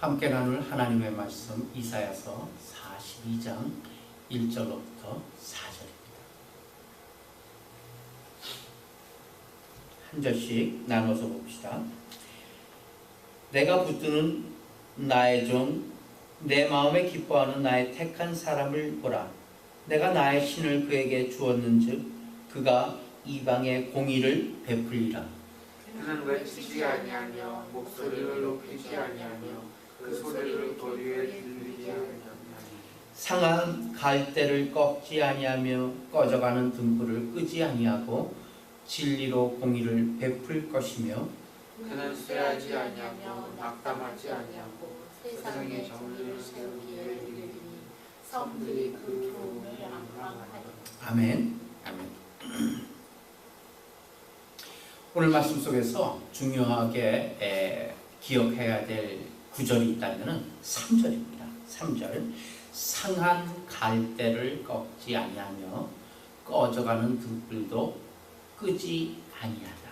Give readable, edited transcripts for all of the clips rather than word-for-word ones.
함께 나눌 하나님의 말씀 이사야서 42장 1절로부터 4절입니다. 한 절씩 나눠서 봅시다. 내가 붙드는 나의 종, 내 마음에 기뻐하는 나의 택한 사람을 보라. 내가 나의 신을 그에게 주었는즉 그가 이방의 공의를 베풀리라. 그는 외치지 아니하며 목소리를 높이지 아니하며 그 소리를 도리에 들리지 아니하며 상한 갈대를 꺾지 아니하며 꺼져가는 등불을 끄지 아니하고 진리로 공의를 베풀 것이며 그는 쇠하지 아니하며 낙담하지 아니하고 세상에 정의를 세우기에 이르리니 섬들이 그 교훈을 앙망하리라. 아멘. 아멘. 오늘 말씀 속에서 중요하게 기억해야 될 구절이 있다면 3절입니다. 3절. 상한 갈대를 꺾지 아니하며 꺼져가는 등불도 끄지 아니하다.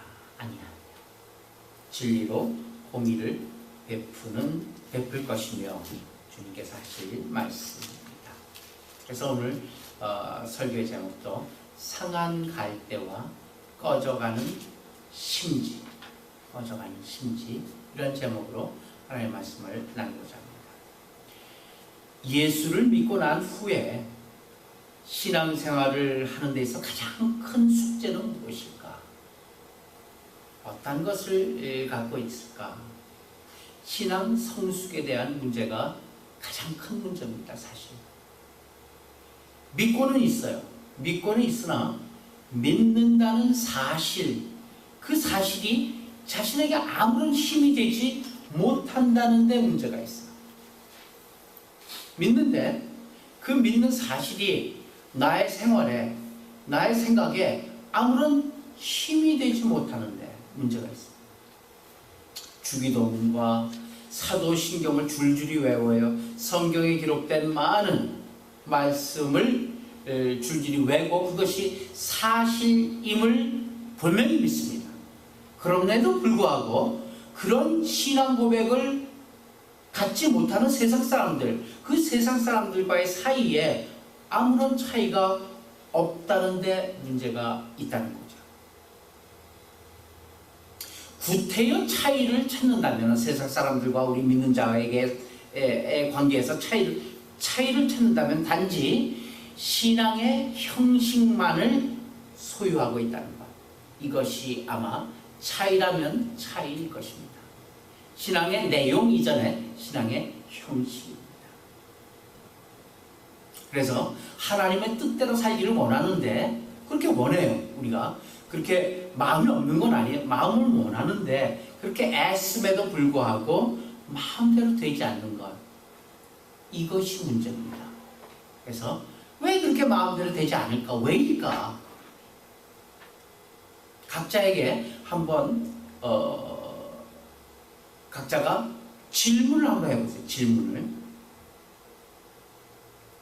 진리로 공의를 베풀 것이며 주님께서 하실 말씀입니다. 그래서 오늘 설교의 제목도 상한 갈대와 꺼져가는 심지 이런 제목으로 하나님의 말씀을 나누고자 합니다. 예수를 믿고 난 후에 신앙생활을 하는 데 있어 가장 큰 숙제는 무엇일까? 어떤 것을 갖고 있을까? 신앙 성숙에 대한 문제가 가장 큰 문제입니다. 사실 믿고는 있어요. 믿고는 있으나 믿는다는 사실, 그 사실이 자신에게 아무런 힘이 되지 못한다는 데 문제가 있어요. 믿는데 그 믿는 사실이 나의 생활에, 나의 생각에 아무런 힘이 되지 못하는 데 문제가 있어요. 주기도문과 사도신경을 줄줄이 외워요. 성경에 기록된 많은 말씀을 줄줄이 외고 그것이 사실임을 분명히 믿습니다. 그럼에도 불구하고 그런 신앙 고백을 갖지 못하는 세상 사람들, 그 세상 사람들과의 사이에 아무런 차이가 없다는 데 문제가 있다는 거죠. 구태여 차이를 찾는다면 세상 사람들과 우리 믿는 자에게의 관계에서 차이를 찾는다면 단지 신앙의 형식만을 소유하고 있다는 것. 이것이 아마 차이라면 차이일 것입니다. 신앙의 내용 이전에 신앙의 형식입니다. 그래서 하나님의 뜻대로 살기를 원하는데, 그렇게 원해요. 우리가 그렇게 마음이 없는 건 아니에요. 마음을 원하는데 그렇게 애씀에도 불구하고 마음대로 되지 않는 것, 이것이 문제입니다. 그래서 왜 그렇게 마음대로 되지 않을까? 왜일까? 각자에게 한번 각자가 질문을 한번 해보세요. 질문을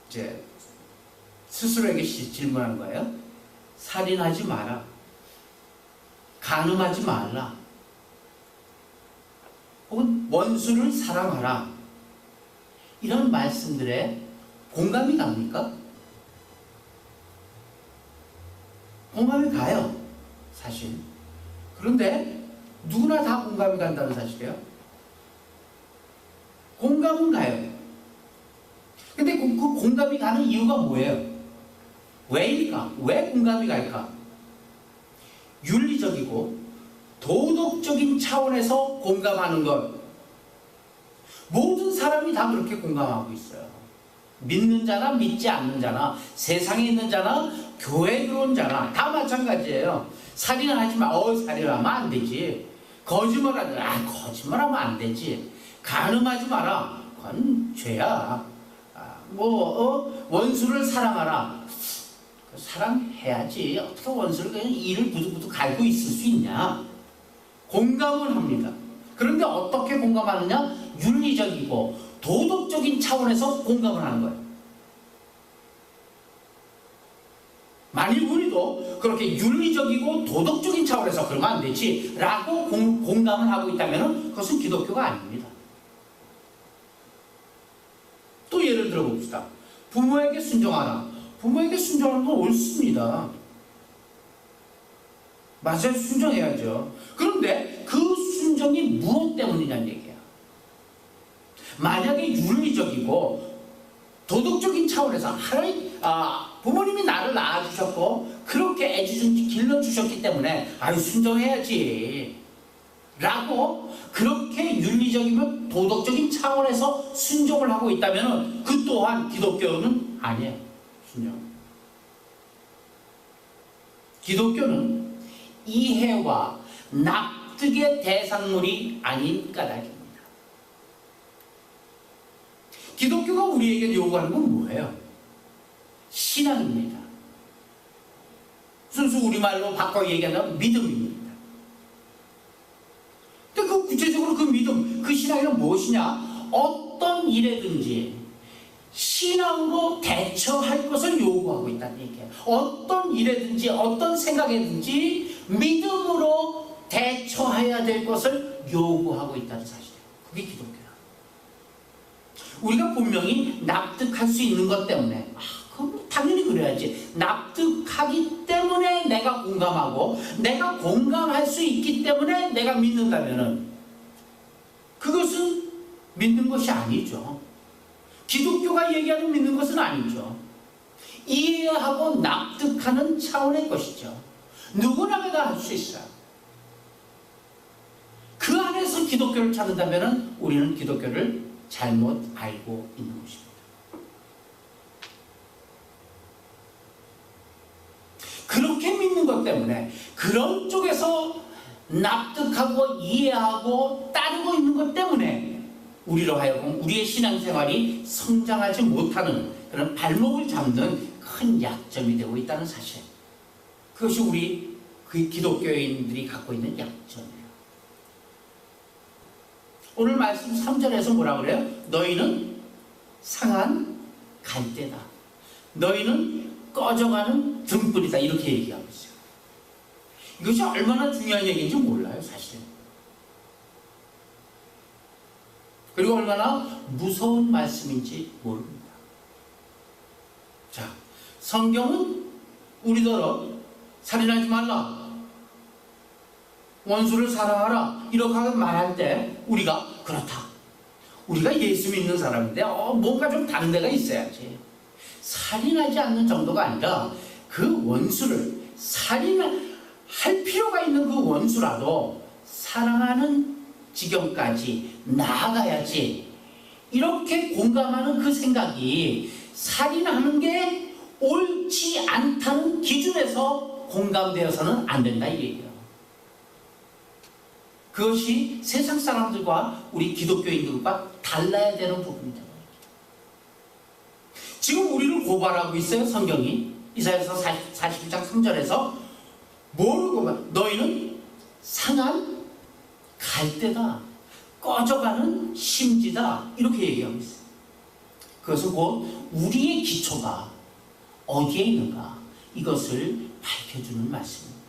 이제 스스로에게 질문하는 거예요. 살인하지 마라. 간음하지 말라. 혹은 원수를 사랑하라. 이런 말씀들에 공감이 갑니까? 공감이 가요, 사실. 그런데 누구나 다 공감이 간다는 사실이에요. 공감은 가요. 근데 그 공감이 가는 이유가 뭐예요? 왜일까? 왜 공감이 갈까? 윤리적이고 도덕적인 차원에서 공감하는 것, 모든 사람이 다 그렇게 공감하고 있어요. 믿는 자나 믿지 않는 자나, 세상에 있는 자나 교회에 들어온 자나 다 마찬가지예요. 살인하지 마. 살인하면 안 되지. 거짓말하면 안 되지. 간음하지 마라. 그건 죄야. 원수를 사랑하라. 사랑해야지. 어떻게 원수를 그냥 이를 부득부득 갈고 있을 수 있냐? 공감을 합니다. 그런데 어떻게 공감하느냐? 윤리적이고 도덕적인 차원에서 공감을 하는 거예요. 만일 우리도 그렇게 윤리적이고 도덕적인 차원에서 그러면 안 되지 라고 공감을 하고 있다면 그것은 기독교가 아닙니다. 또 예를 들어 봅시다. 부모에게 순종하라. 부모에게 순종하는 건 옳습니다. 맞아요. 순종해야죠. 그런데 그 순종이 무엇 때문이냐는 얘기야. 만약에 윤리적이고 도덕적인 차원에서 부모님이 나를 낳아주셨고 그렇게 애지중지 길러주셨기 때문에 순종해야지 라고 그렇게 윤리적이면 도덕적인 차원에서 순종을 하고 있다면 그 또한 기독교는 아니에요. 순종. 기독교는 이해와 납득의 대상물이 아닌 까닭입니다. 기독교가 우리에게 요구하는 건 뭐예요? 신앙입니다. 순수 우리말로 바꿔 얘기하면 믿음입니다. 근데 그 구체적으로 그 믿음, 그 신앙이란 무엇이냐? 어떤 일에든지 신앙으로 대처할 것을 요구하고 있다는 얘기예요. 어떤 일에든지 어떤 생각에든지 믿음으로 대처해야 될 것을 요구하고 있다는 사실이에요. 그게 기독교예요. 우리가 분명히 납득할 수 있는 것 때문에 그럼 당연히 그래야지. 납득하기 때문에 내가 공감하고 내가 공감할 수 있기 때문에 내가 믿는다면은 그것은 믿는 것이 아니죠. 기독교가 얘기하는 믿는 것은 아니죠. 이해하고 납득하는 차원의 것이죠. 누구나 다 할 수 있어요. 그 안에서 기독교를 찾는다면 우리는 기독교를 잘못 알고 있는 것입니다. 그렇게 믿는 것 때문에 그런 쪽에서 납득하고 이해하고 따르고 있는 것 때문에 우리로 하여금 우리의 신앙생활이 성장하지 못하는 그런 발목을 잡는 큰 약점이 되고 있다는 사실. 그것이 우리 그 기독교인들이 갖고 있는 약점이에요. 오늘 말씀 3절에서 뭐라고 그래요? 너희는 상한 갈대다. 너희는 꺼져가는 등불이다. 이렇게 얘기하고 있어요. 이것이 얼마나 중요한 얘기인지 몰라요, 사실은. 그리고 얼마나 무서운 말씀인지 모릅니다. 자, 성경은 우리더러 살인하지 말라, 원수를 사랑하라 이렇게 말할 때 우리가 그렇다. 우리가 예수 믿는 사람인데 뭔가 좀 다른 데가 있어야지. 살인하지 않는 정도가 아니라 그 원수를 살인할 필요가 있는 그 원수라도 사랑하는 지경까지 나아가야지. 이렇게 공감하는 그 생각이 살인하는 게 옳지 않다는 기준에서 공감되어서는 안 된다 이 얘기예요. 그것이 세상 사람들과 우리 기독교인들과 달라야 되는 부분이다. 지금 우리를 고발하고 있어요, 성경이. 이사야서 41장 3절에서 뭐를 고발? 너희는 상한 갈대다, 꺼져가는 심지다, 이렇게 얘기하고 있어요. 그것은 곧 우리의 기초가 어디에 있는가, 이것을 밝혀주는 말씀입니다.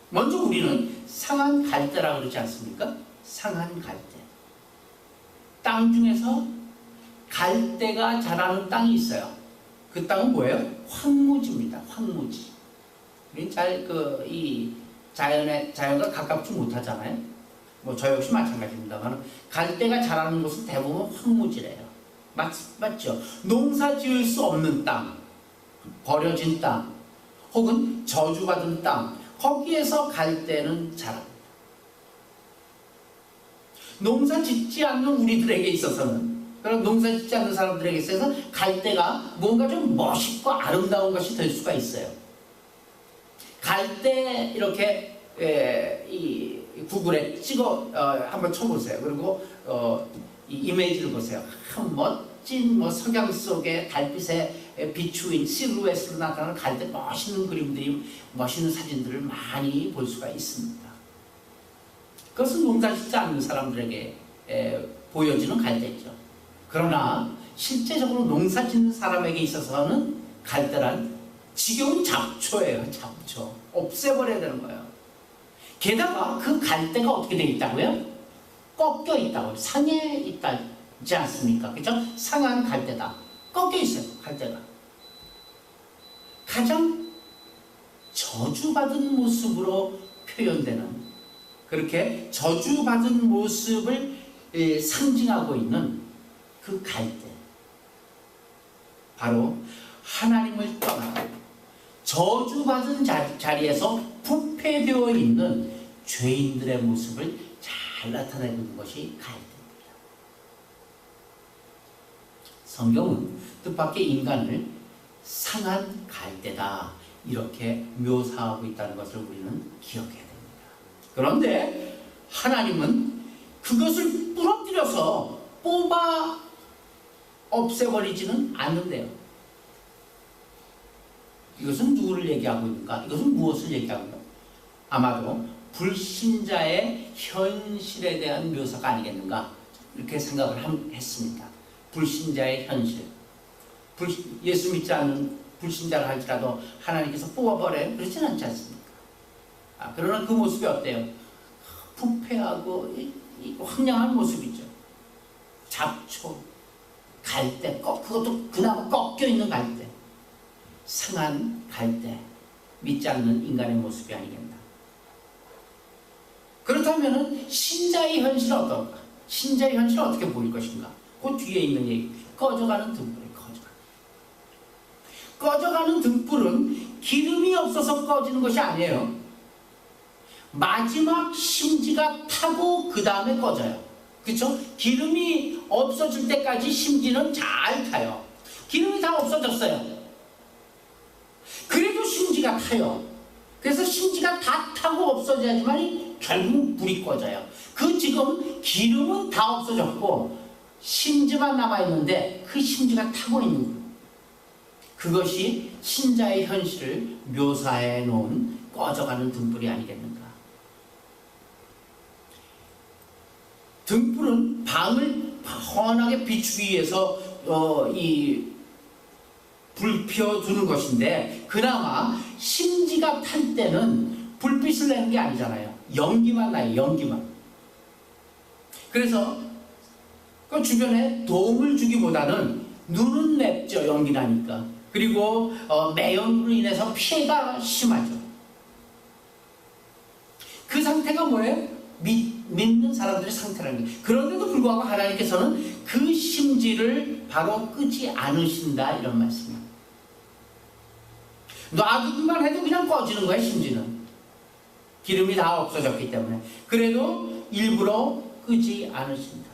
먼저 우리는 상한 갈대라고 그러지 않습니까? 상한 갈대. 땅 중에서 갈대가 자라는 땅이 있어요. 그 땅은 뭐예요? 황무지입니다. 황무지. 우리 이 자연과 가깝지 못하잖아요. 뭐 저 역시 마찬가지입니다만 갈대가 자라는 곳은 대부분 황무지래요. 맞죠? 농사 지을 수 없는 땅, 버려진 땅, 혹은 저주받은 땅, 거기에서 갈대는 자랍니다. 농사 짓지 않는 우리들에게 있어서는, 그런 농사 짓지 않는 사람들에게 있어서 갈대가 뭔가 좀 멋있고 아름다운 것이 될 수가 있어요. 갈대 이렇게 이 구글에 찍어 한번 쳐보세요. 그리고 이 이미지를 보세요. 멋진 석양 속에 달빛에 비추인 실루엣으로 나타나는 갈대 멋있는 그림들이, 멋있는 사진들을 많이 볼 수가 있습니다. 그것은 농사 짓지 않는 사람들에게 보여지는 갈대죠. 그러나 실제적으로 농사 짓는 사람에게 있어서는 갈대란 지겨운 잡초예요. 잡초. 없애버려야 되는 거예요. 게다가 그 갈대가 어떻게 되어 있다고요? 꺾여 있다고요. 상해 있다. 있지 않습니까? 그죠? 상한 갈대다. 꺾여 있어요, 갈대가. 가장 저주받은 모습으로 표현되는, 그렇게 저주받은 모습을 상징하고 있는 그 갈대. 바로 하나님을 떠나고 저주받은 자리에서 부패되어 있는 죄인들의 모습을 잘 나타내는 것이 갈대입니다. 성경은 뜻밖의 인간을 상한 갈대다 이렇게 묘사하고 있다는 것을 우리는 기억해야 됩니다. 그런데 하나님은 그것을 부러뜨려서 뽑아 없애버리지는 않는데요. 이것은 누구를 얘기하고 있는가? 이것은 무엇을 얘기하고 있는가? 아마도 불신자의 현실에 대한 묘사가 아니겠는가? 이렇게 생각을 했습니다. 불신자의 현실. 예수 믿지 않는 불신자를 할지라도 하나님께서 뽑아버려요? 그렇지는 않지 않습니까? 그러나 그 모습이 어때요? 부패하고 황량한 모습이죠. 잡초, 갈대, 그것도 그나마 꺾여있는 갈대, 상한 갈대, 믿지 않는 인간의 모습이 아니겠나. 그렇다면 신자의 현실은 어떤가? 신자의 현실은 어떻게 보일 것인가? 그 뒤에 있는 얘기, 꺼져가는 등불이 꺼져가는 등불은 기름이 없어서 꺼지는 것이 아니에요. 마지막 심지가 타고 그 다음에 꺼져요. 그렇죠? 기름이 없어질 때까지 심지는 잘 타요. 기름이 다 없어졌어요. 그래도 심지가 타요. 그래서 심지가 다 타고 없어져야지만 결국 불이 꺼져요. 지금 기름은 다 없어졌고 심지만 남아있는데 그 심지가 타고 있는 거예요. 그것이 신자의 현실을 묘사해 놓은 꺼져가는 등불이 아니겠는가. 등불은 방을 환하게 비추기 위해서 불 피워두는 것인데, 그나마 심지가 탈 때는 불빛을 내는 게 아니잖아요. 연기만 나요. 연기만. 그래서 그 주변에 도움을 주기보다는 눈은 맵죠. 연기 나니까. 그리고 매연으로 인해서 피해가 심하죠. 그 상태가 뭐예요? 믿는 사람들의 상태라는 거예요. 그런데도 불구하고 하나님께서는 그 심지를 바로 끄지 않으신다, 이런 말씀이에요. 놔두기만 해도 그냥 꺼지는 거예요. 심지는 기름이 다 없어졌기 때문에. 그래도 일부러 끄지 않으신다.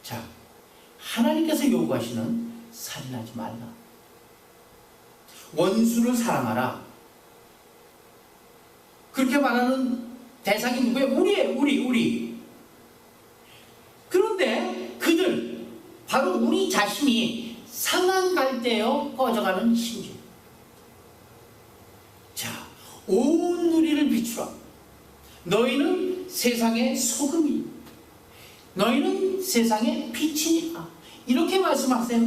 자, 하나님께서 요구하시는 살인하지 말라, 원수를 사랑하라, 그렇게 말하는 대상이 누구예요? 우리예요. 우리. 그런데 그들, 바로 우리 자신이 상한 갈대여 꺼져가는 심지. 자, 온 누리를 비추라. 너희는 세상의 소금이, 너희는 세상의 빛이니까, 이렇게 말씀하세요.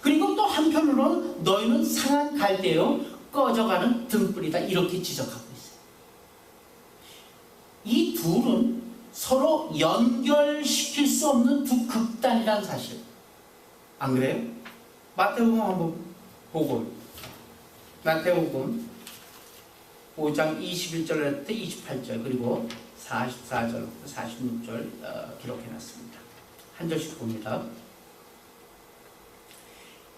그리고 또 한편으로는 너희는 상한 갈대여 꺼져가는 등불이다, 이렇게 지적하고 있어요. 이 둘은 서로 연결시킬 수 없는 두 극단이라는 사실, 안 그래요? 마태복음 한번 보고, 마태복음 5장 21절부터 28절 그리고 44절부터 46절 기록해놨습니다. 한 절씩 봅니다.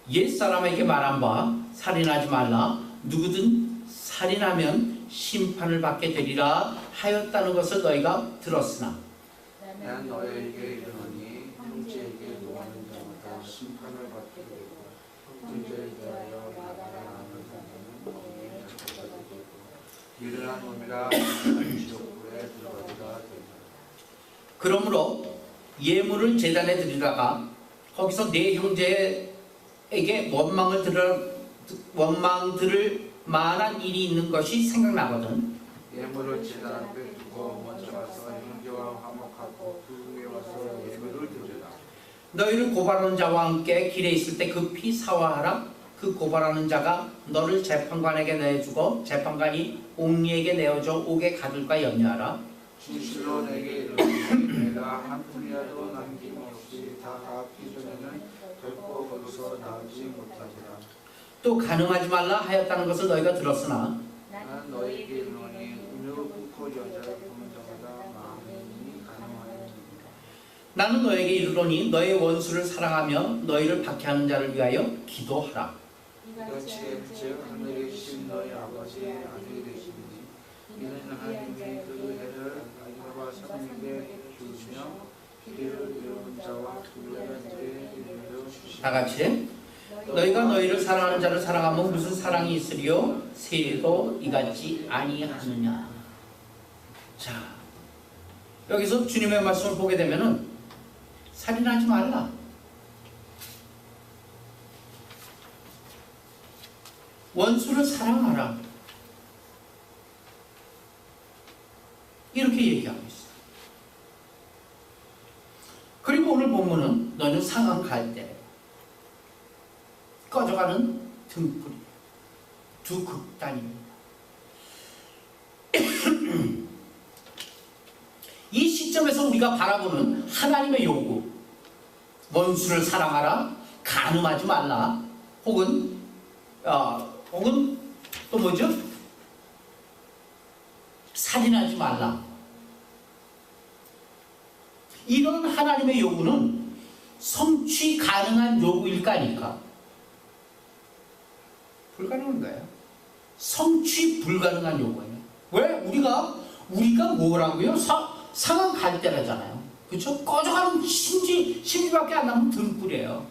옛사람에게 말한 바 살인하지 말라, 누구든 살인하면 심판을 받게 되리라 하였다는 것을 너희가 들었으나 난 너희에게 이르노니 형제에게 노하는 자마다 심판을 받게 되고 형제에 대하여 나가라는 자는 거기에 잡혀가게 되고 일어난 놈이라 지옥불에 들어가리라 되리라. 그러므로 예물을 제단에 드리다가 거기서 네 형제에게 원망 들을 만한 일이 있는 것이 생각나거든. 예물을 제단 앞에 두고 먼저 가서 형제와 화목하고 그 후에 와서 예물을 드리라. 너희를 고발하는 자와 함께 길에 있을 때 급히 사화하라. 그 고발하는 자가 너를 재판관에게 내주고 재판관이 옥리에게 내어줘 옥에 가둘까 염려하라. 진실로 내게 이르노니 내가 한 푼이라도 남김없이 다 갚기 전에는 결코 거기서 나오지 못하리라. 또 가늠하지 말라 하였다는 것을 너희가 들었으나 나는 너에게 이르노니 음료 붓고 여자를 보는 자마다 마음이 가늠하느니라. 나는 너에게 이르노니 너의 원수를 사랑하며 너희를 박해하는 자를 위하여 기도하라. 이같이 즉 하늘에 계신 너희 아버지의 아들이 되시니 이는 하나님의 그 해를 아기와 성에게 주시며 피를 이룬 자와 불려된 자의 이름으로 주시니. 다 같이 너희가 너희를 사랑하는 자를 사랑하면 무슨 사랑이 있으리요? 세도 이같이 아니하느냐. 자, 여기서 주님의 말씀을 보게 되면은 살인하지 말라, 원수를 사랑하라, 이렇게 얘기하고 있어요. 그리고 오늘 본문은 너는 상한 갈대, 꺼져가는 등불이, 두 극단입니다. 이 시점에서 우리가 바라보는 하나님의 요구, 원수를 사랑하라, 간음하지 말라, 혹은 또 뭐죠? 살인하지 말라. 이런 하나님의 요구는 성취 가능한 요구일까 아닐까? 불가능한 거예요. 성취 불가능한 요구예요. 왜? 우리가 뭐라고요? 상한 갈대라잖아요. 그렇죠? 꺼져가는 심지밖에 안 남은 등불이에요.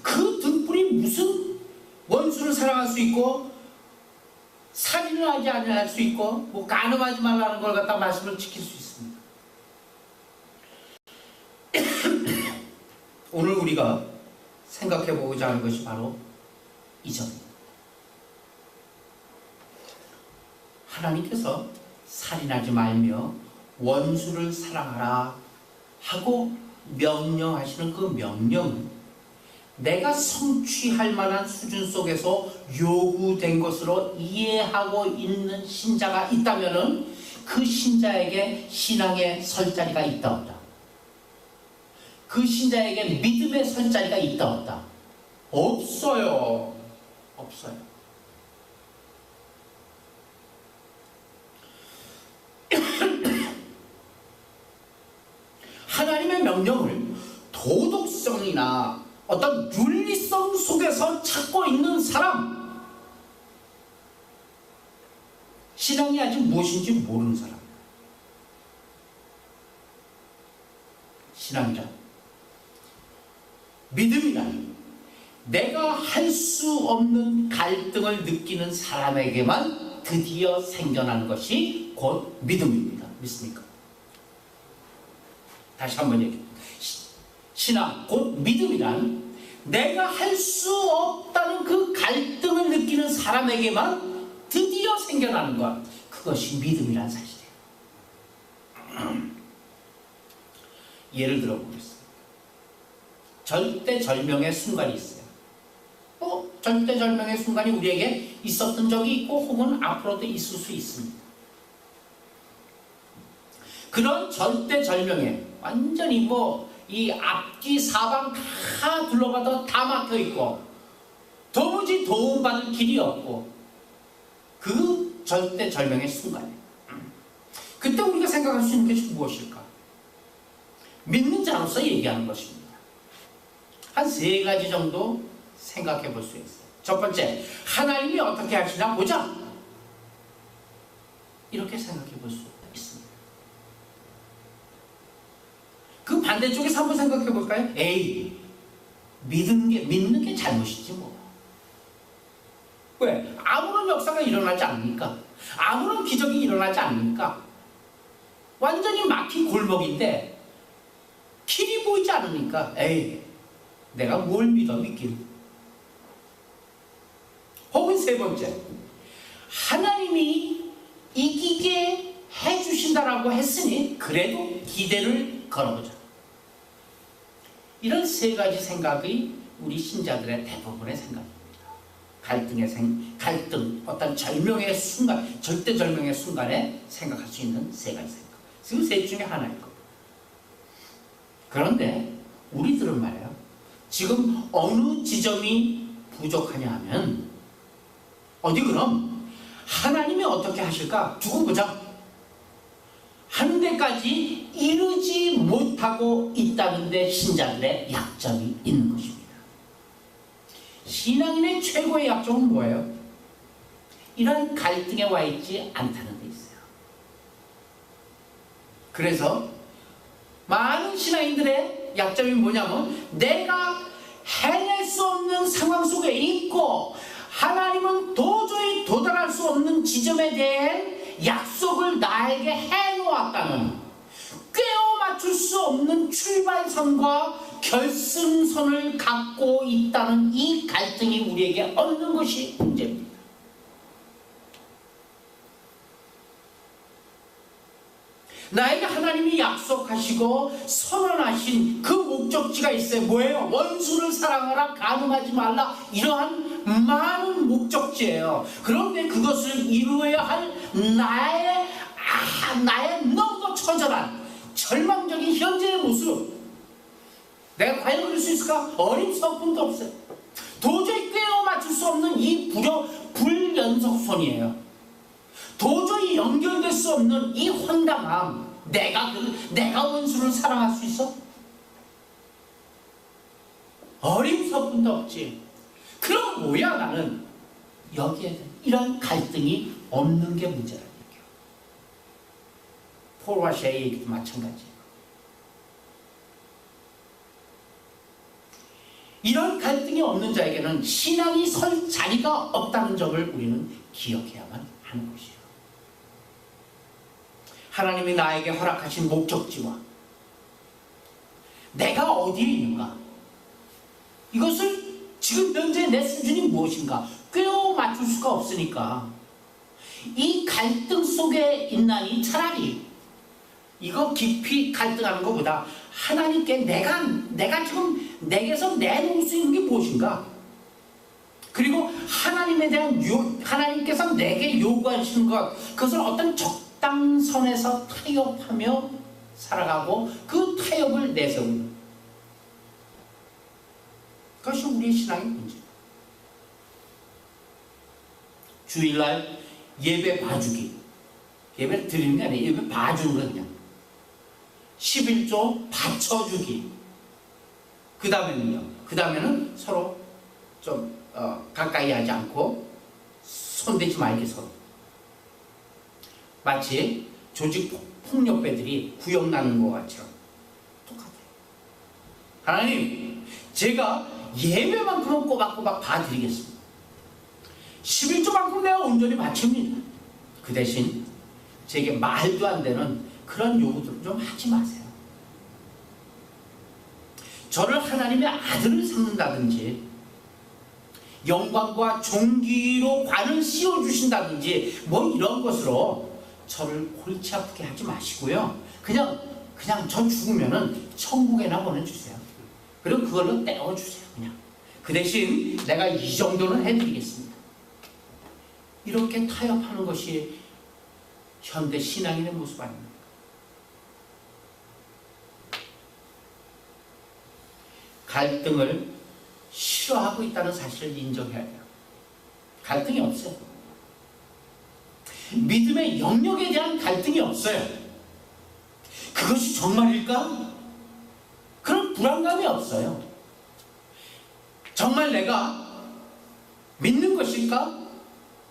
그 등불이 무슨 원수를 사랑할 수 있고 살인을 하지 않을 수 있고 뭐 간음하지 말라는 걸 갖다 말씀을 지킬 수 있습니다. 오늘 우리가 생각해 보고자 하는 것이 바로 이 점입니다. 하나님께서 살인하지 말며 원수를 사랑하라 하고 명령하시는 그 명령은 내가 성취할 만한 수준 속에서 요구된 것으로 이해하고 있는 신자가 있다면 그 신자에게 신앙의 설 자리가 있다 없다. 그 신자에게 믿음의 설 자리가 있다 없다. 없어요. 없어요. 하나님의 명령을 도덕성이나 어떤 윤리성 속에서 찾고 있는 사람, 신앙이 아직 무엇인지 모르는 사람, 신앙이란 믿음이란 내가 할 수 없는 갈등을 느끼는 사람에게만 드디어 생겨나는 것이 곧 믿음입니다. 믿습니까? 다시 한번 얘기합니다. 신앙, 곧 믿음이란 내가 할 수 없다는 그 갈등을 느끼는 사람에게만 드디어 생겨나는 것, 그것이 믿음이란 사실이에요. 예를 들어보겠습니다. 절대절명의 순간이 있어요. 절대절명의 순간이 우리에게 있었던 적이 있고 혹은 앞으로도 있을 수 있습니다. 그런 절대절명에 완전히 이 앞뒤 사방 다 둘러봐도 다 막혀있고 도무지 도움받을 길이 없고 그 절대절명의 순간에 그때 우리가 생각할 수 있는 것이 무엇일까? 믿는 자로서 얘기하는 것입니다. 한 3가지 정도 생각해 볼 수 있어요. 첫 번째, 하나님이 어떻게 하시나 보자. 이렇게 생각해 볼 수 있습니다. 그 반대쪽에서 한번 생각해 볼까요? 에이, 믿는 게 잘못이지 뭐. 왜? 아무런 역사가 일어나지 않으니까, 아무런 기적이 일어나지 않으니까, 완전히 막힌 골목인데 길이 보이지 않으니까 에이, 내가 뭘 믿길. 혹은 3번째, 하나님이 이기게 해주신다라고 했으니 그래도 기대를 걸어보자. 이런 3가지 생각이 우리 신자들의 대부분의 생각입니다. 갈등, 어떤 절명의 순간, 절대절명의 순간에 생각할 수 있는 3가지 생각. 그 셋 중에 하나일 겁니다. 그런데 우리들은 말이에요. 지금 어느 지점이 부족하냐 하면 어디 그럼 하나님이 어떻게 하실까 두고 보자. 한 데까지 이르지 못하고 있다는데 신자들의 약점이 있는 것입니다. 신앙인의 최고의 약점은 뭐예요? 이런 갈등에 와 있지 않다는 데 있어요. 그래서 많은 신앙인들의 약점이 뭐냐면 내가 해낼 수 없는 상황 속에 있고 하나님은 도저히 도달할 수 없는 지점에 대한 약속을 나에게 해놓았다는 꿰어 맞출 수 없는 출발선과 결승선을 갖고 있다는 이 갈등이 우리에게 없는 것이 문제입니다. 나에게 하나님이 약속하시고 선언하신 그 목적지가 있어요. 뭐예요? 원수를 사랑하라, 간음하지 말라, 이러한 많은 목적지예요. 그런데 그것을 이루어야 할 나의 너무도 처절한 절망적인 현재의 모습, 내가 과연 그럴 수 있을까? 어림석분도 없어요. 도저히 꿰어 맞출 수 없는 이 불연속선이에요. 도저히 연결될 수 없는 이 황당함, 내가 원수를 사랑할 수 있어? 어림석분도 없지. 그럼 뭐야 나는? 여기에 이런 갈등이 없는 게 문제라는 얘기예요. 폴과 셰의 얘기도 마찬가지예요. 이런 갈등이 없는 자에게는 신앙이 설 자리가 없다는 점을 우리는 기억해야만 하는 것이에요. 하나님이 나에게 허락하신 목적지와 내가 어디에 있는가, 이것을 지금 현재 내 수준이 무엇인가 꿰어 맞출 수가 없으니까 이 갈등 속에 있나니 차라리 이거 깊이 갈등하는 것보다 하나님께 내가 지금 내게서 내놓을 수 있는 게 무엇인가, 그리고 하나님에 대한 하나님께서 내게 요구하시는 것, 그것을 어떤 적당선에서 타협하며 살아가고 그 타협을 내세우는 그것이 우리의 신앙의 문제입니다. 주일날 예배 봐주기, 예배를 드리는 게 아니에요. 예배 봐주는 거 그냥 11조 받쳐주기. 그 다음에는 서로 좀 가까이 하지 않고 손대지 말기 서로. 마치 조직 폭력배들이 구역나는 것 같처럼 똑같아요. 하나님, 제가 예배만큼은 꼬박꼬박 봐드리겠습니다. 11조만큼 내가 온전히 바칩니다. 그 대신 제게 말도 안 되는 그런 요구들을 좀 하지 마세요. 저를 하나님의 아들을 삼는다든지 영광과 존귀로 관을 씌워주신다든지 뭐 이런 것으로 저를 골치 아프게 하지 마시고요. 그냥 저 죽으면은 천국에나 보내주세요. 그리고 그걸로 떼어주세요. 그냥 그 대신 내가 이 정도는 해드리겠습니다. 이렇게 타협하는 것이 현대 신앙인의 모습 아닙니까? 갈등을 싫어하고 있다는 사실을 인정해야 돼요. 갈등이 없어요. 믿음의 영역에 대한 갈등이 없어요. 그것이 정말일까? 그런 불안감이 없어요. 정말 내가 믿는 것일까?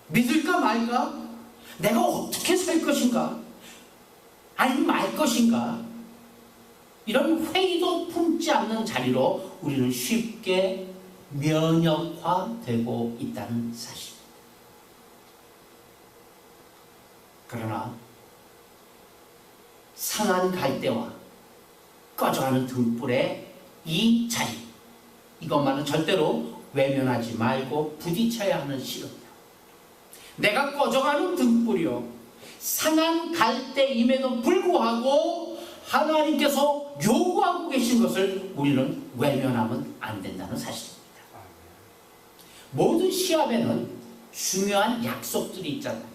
믿을까 말까? 내가 어떻게 살 것인가? 아니면 말 것인가? 이런 회의도 품지 않는 자리로 우리는 쉽게 면역화되고 있다는 사실. 그러나 상한 갈대와 꺼져가는 등불의 이 자리, 이것만은 절대로 외면하지 말고 부딪혀야 하는 시름이다. 내가 꺼져가는 등불이요, 상한 갈대임에도 불구하고 하나님께서 요구하고 계신 것을 우리는 외면하면 안 된다는 사실입니다. 모든 시합에는 중요한 약속들이 있잖아요.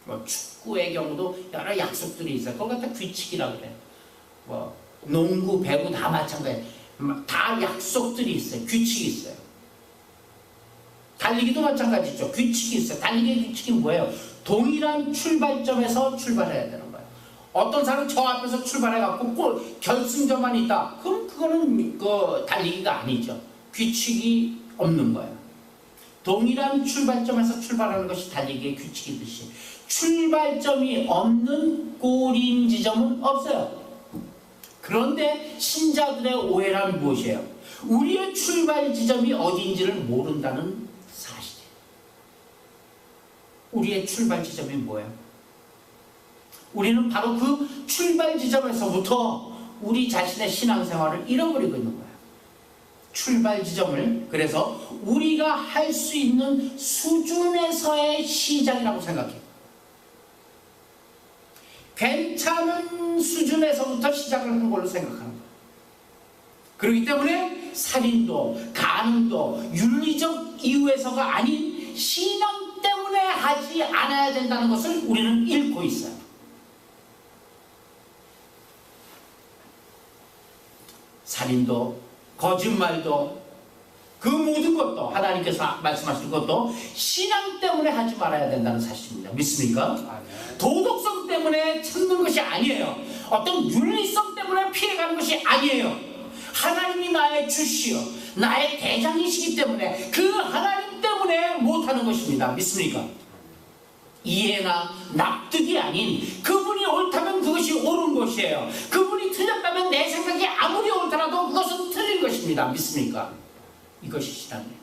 뭐 축구의 경우도 여러 약속들이 있어요. 그걸 갖다 규칙이라고 그래요. 뭐 농구, 배구 다 마찬가지예요. 다 약속들이 있어요. 규칙이 있어요. 달리기도 마찬가지죠. 규칙이 있어요. 달리기의 규칙이 뭐예요? 동일한 출발점에서 출발해야 되는 거예요. 어떤 사람은 저 앞에서 출발해갖고 꼭 결승점만 있다. 그럼 그거는 그 달리기가 아니죠. 규칙이 없는 거예요. 동일한 출발점에서 출발하는 것이 달리기의 규칙이듯이 출발점이 없는 골인 지점은 없어요. 그런데 신자들의 오해란 무엇이에요? 우리의 출발 지점이 어디인지를 모른다는 사실이에요. 우리의 출발 지점이 뭐예요? 우리는 바로 그 출발 지점에서부터 우리 자신의 신앙생활을 잃어버리고 있는 거예요. 출발 지점을 그래서 우리가 할 수 있는 수준에서의 시작이라고 생각해요. 괜찮은 수준에서부터 시작을 하는 걸로 생각하는 거예요. 그렇기 때문에 살인도 간음도 윤리적 이유에서가 아닌 신앙 때문에 하지 않아야 된다는 것을 우리는 잃고 있어요. 살인도 거짓말도 그 모든 것도 하나님께서 말씀하신 것도 신앙 때문에 하지 말아야 된다는 사실입니다. 믿습니까? 도덕성 때문에 참는 것이 아니에요. 어떤 윤리성 때문에 피해가는 것이 아니에요. 하나님이 나의 주시요 나의 대장이시기 때문에 그 하나님 때문에 못하는 것입니다. 믿습니까? 이해나 납득이 아닌 그분이 옳다면 그것이 옳은 것이에요. 그분이 틀렸다면 내 생각이 아무리 옳더라도 그것은 틀린 것입니다. 믿습니까? 이것이 신앙이에요.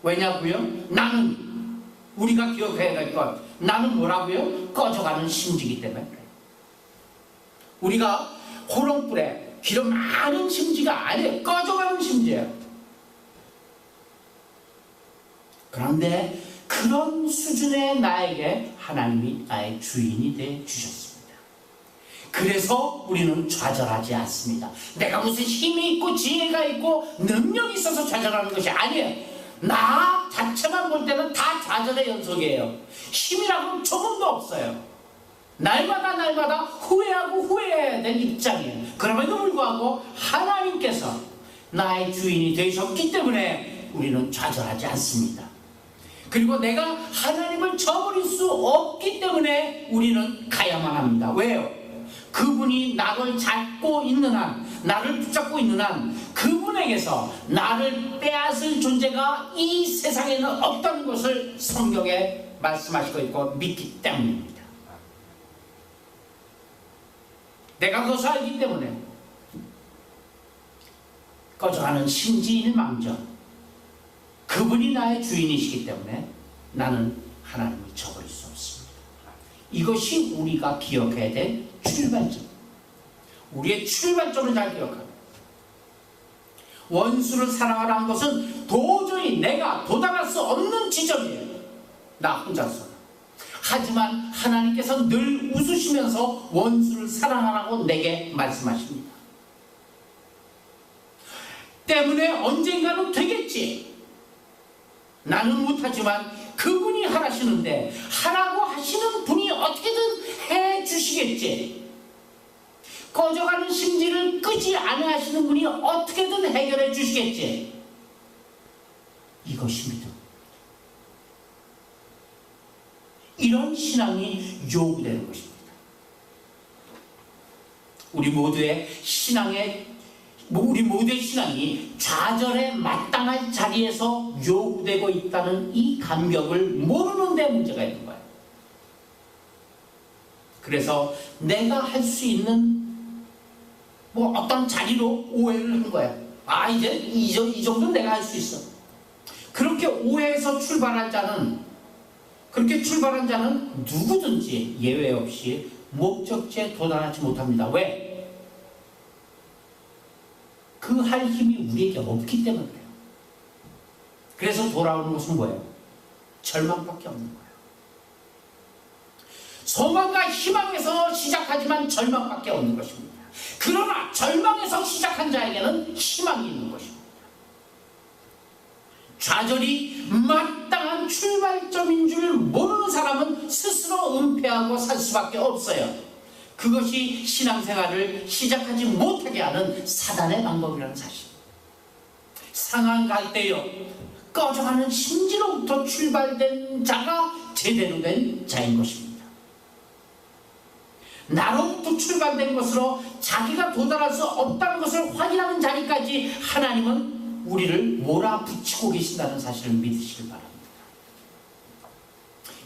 왜냐고요? 나는 우리가 기억해야 될 것 나는 뭐라고요? 꺼져가는 심지이기 때문에 그래요. 우리가 호롱불에 기름 많은 심지가 아니에요. 꺼져가는 심지예요. 그런데 그런 수준의 나에게 하나님이 나의 주인이 되어 주셨습니다. 그래서 우리는 좌절하지 않습니다. 내가 무슨 힘이 있고 지혜가 있고 능력이 있어서 좌절하는 것이 아니에요. 나 자체만 볼 때는 다 좌절의 연속이에요. 힘이라고는 조금도 없어요. 날마다 후회하고 후회해야 될 입장이에요. 그럼에도 불구하고 하나님께서 나의 주인이 되셨기 때문에 우리는 좌절하지 않습니다. 그리고 내가 하나님을 저버릴 수 없기 때문에 우리는 가야만 합니다. 왜요? 그분이 나를 잡고 있는 한, 나를 붙잡고 있는 한 그분에게서 나를 빼앗을 존재가 이 세상에는 없다는 것을 성경에 말씀하시고 있고 믿기 때문입니다. 내가 그것을 알기 때문에 꺼져가는 심지일망정 그분이 나의 주인이시기 때문에 나는 하나님을 저버릴 수 없습니다. 이것이 우리가 기억해야 될 출발점. 우리의 출발점을 잘 기억합니다. 원수를 사랑하라는 것은 도저히 내가 도달할 수 없는 지점이에요. 나 혼자서. 하지만 하나님께서 늘 웃으시면서 원수를 사랑하라고 내게 말씀하십니다. 때문에 언젠가는 되겠지. 나는 못하지만 그분이 하라시는데 하라고 하시는 분이 어떻게든 해주시겠지. 꺼져가는 심지를 끄지 않아 하시는 분이 어떻게든 해결해 주시겠지. 이것이 믿음. 이런 신앙이 요구되는 것입니다. 우리 모두의 신앙이 좌절에 마땅한 자리에서 요구되고 있다는 이 감격을 모르는 데 문제가 있는 거예요. 그래서 내가 할 수 있는 어떤 자리로 오해를 한 거야. 이제 이 정도는 내가 할 수 있어. 그렇게 오해해서 출발한 자는 누구든지 예외 없이 목적지에 도달하지 못합니다. 왜? 그 할 힘이 우리에게 없기 때문에 그래요. 그래서 돌아오는 것은 뭐예요? 절망밖에 없는 거예요. 소망과 희망에서 시작하지만 절망밖에 없는 것입니다. 그러나 절망에서 시작한 자에게는 희망이 있는 것입니다. 좌절이 마땅한 출발점인 줄 모르는 사람은 스스로 은폐하고 살 수밖에 없어요. 그것이 신앙생활을 시작하지 못하게 하는 사단의 방법이라는 사실. 상한 갈대요, 꺼져가는 심지로부터 출발된 자가 제대로 된 자인 것입니다. 나로부터 출발된 것으로 자기가 도달할 수 없다는 것을 확인하는 자리까지 하나님은 우리를 몰아붙이고 계신다는 사실을 믿으시길 바랍니다.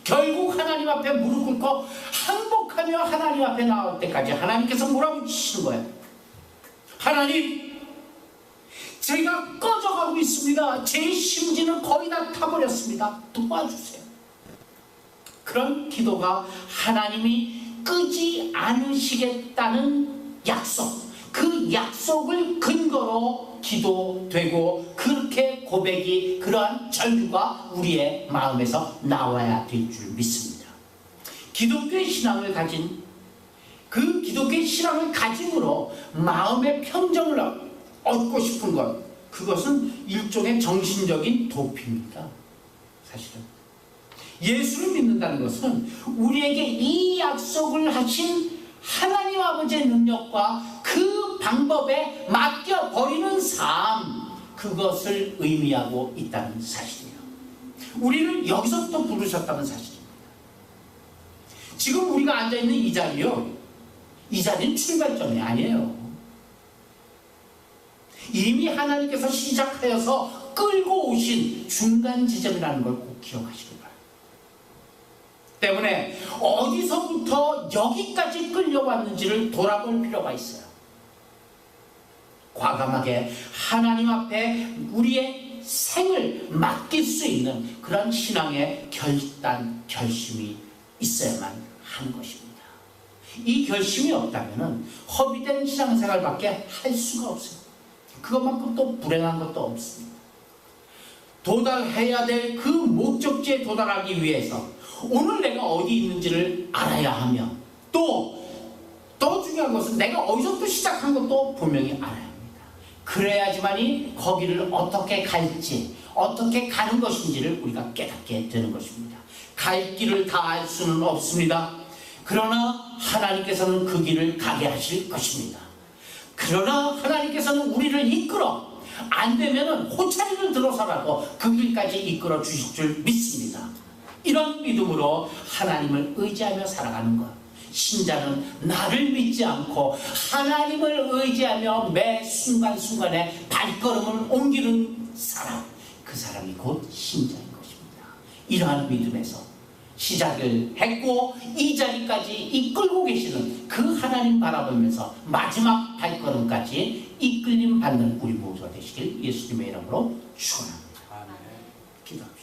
결국 하나님 앞에 무릎 꿇고 항복하며 하나님 앞에 나올 때까지 하나님께서 몰아붙이시는 거예요. 하나님, 제가 꺼져가고 있습니다. 제 심지는 거의 다 타버렸습니다. 도와주세요. 그런 기도가 하나님이 끄지 않으시겠다는 약속, 그 약속을 근거로 기도되고 그렇게 고백이, 그러한 절규가 우리의 마음에서 나와야 될 줄 믿습니다. 기독교의 신앙을 가진, 그 기독교의 신앙을 가짐으로 마음의 평정을 얻고 싶은 것, 그것은 일종의 정신적인 도피입니다. 사실은 예수를 믿는다는 것은 우리에게 이 약속을 하신 하나님 아버지의 능력과 그 방법에 맡겨버리는 삶, 그것을 의미하고 있다는 사실이에요. 우리를 여기서부터 부르셨다는 사실입니다. 지금 우리가 앉아있는 이 자리요, 이 자리는 출발점이 아니에요. 이미 하나님께서 시작하여서 끌고 오신 중간 지점이라는 걸 꼭 기억하시길 바랍니다. 때문에 어디서부터 여기까지 끌려왔는지를 돌아볼 필요가 있어요. 과감하게 하나님 앞에 우리의 생을 맡길 수 있는 그런 신앙의 결단, 결심이 있어야만 하는 것입니다. 이 결심이 없다면 허비된 신앙생활밖에 할 수가 없어요. 그것만큼 또 불행한 것도 없습니다. 도달해야 될 그 목적지에 도달하기 위해서 오늘 내가 어디 있는지를 알아야 하며, 또 중요한 것은 내가 어디서부터 시작한 것도 분명히 알아야 합니다. 그래야지만이 거기를 어떻게 갈지, 어떻게 가는 것인지를 우리가 깨닫게 되는 것입니다. 갈 길을 다 알 수는 없습니다. 그러나 하나님께서는 그 길을 가게 하실 것입니다. 그러나 하나님께서는 우리를 이끌어, 안 되면은 호차리를 들어서라도 그 길까지 이끌어 주실 줄 믿습니다. 이런 믿음으로 하나님을 의지하며 살아가는 것. 신자는 나를 믿지 않고 하나님을 의지하며 매 순간순간에 발걸음을 옮기는 사람, 그 사람이 곧 신자인 것입니다. 이러한 믿음에서 시작을 했고 이 자리까지 이끌고 계시는 그 하나님 바라보면서 마지막 발걸음까지 이끌림 받는 우리 모두가 되시길 예수님의 이름으로 축원합니다. 기도합시다.